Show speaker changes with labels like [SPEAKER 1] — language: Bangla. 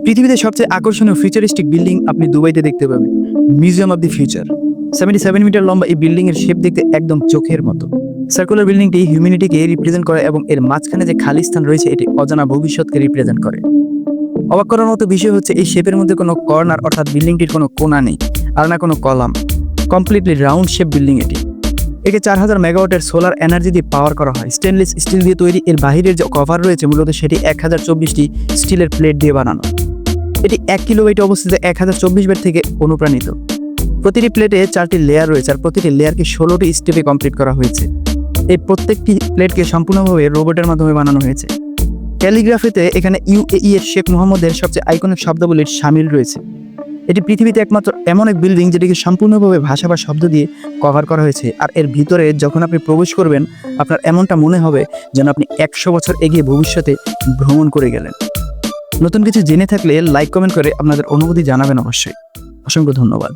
[SPEAKER 1] পৃথিবীতে সবচেয়ে আকর্ষণীয় ফিউচারিস্টিক বিল্ডিং আপনি দুবাইতে দেখতে পাবেন, museum of the future. 77 metre লম্বা এই বিল্ডিং এর শেপ দেখতে একদম চোখের মতো। সার্কুলার বিল্ডিংটি হিউম্যানিটিকে রিপ্রেজেন্ট করে এবং এর মাঝখানে যে খালি স্থান রয়েছে এটি অজানা ভবিষ্যৎকে রিপ্রেজেন্ট করে। অবাক করার মতো বিষয় হচ্ছে এই শেপের মধ্যে কোনো কর্নার অর্থাৎ বিল্ডিংটির কোনো কোণা নেই, আর না কোনো column. Completely round shape building এটি। একে 4000 মেগাওয়াটের সোলার এনার্জি দিয়ে পাওয়ার করা হয়। স্টেনলেস স্টিল দিয়ে তৈরি। এর বাহিরের যে কভার রয়েছে মূলত সেটি 1024টি স্টিলের প্লেট দিয়ে বানানো। এটি 1 কিলোবাইটে অবস্থিত 1024 ব্যাট থেকে অনুপ্রাণিত। প্রতিটি প্লেটে 4টি লেয়ার রয়েছে আর প্রতিটি লেয়ারকে 16টি স্টেপে কমপ্লিট করা হয়েছে। এই প্রত্যেকটি প্লেটকে সম্পূর্ণভাবে রোবটের মাধ্যমে বানানো হয়েছে। ক্যালিগ্রাফিতে এখানে UAE এর শেখ মোহাম্মদের সবচেয়ে আইকনিক শব্দাবলীর শামিল রয়েছে। এটি পৃথিবীতে একমাত্র এমন এক বিল্ডিং যেটিকে সম্পূর্ণভাবে ভাষা বা শব্দ দিয়ে কভার করা হয়েছে। আর এর ভিতরে যখন আপনি প্রবেশ করবেন আপনার এমনটা মনে হবে যেন আপনি 100 বছর এগিয়ে ভবিষ্যতে ভ্রমণ করে গেলেন। নতুন কিছু জেনে থাকলে লাইক কমেন্ট করে আপনাদের অনুভূতি জানাবেন অবশ্যই। অসংখ্য ধন্যবাদ।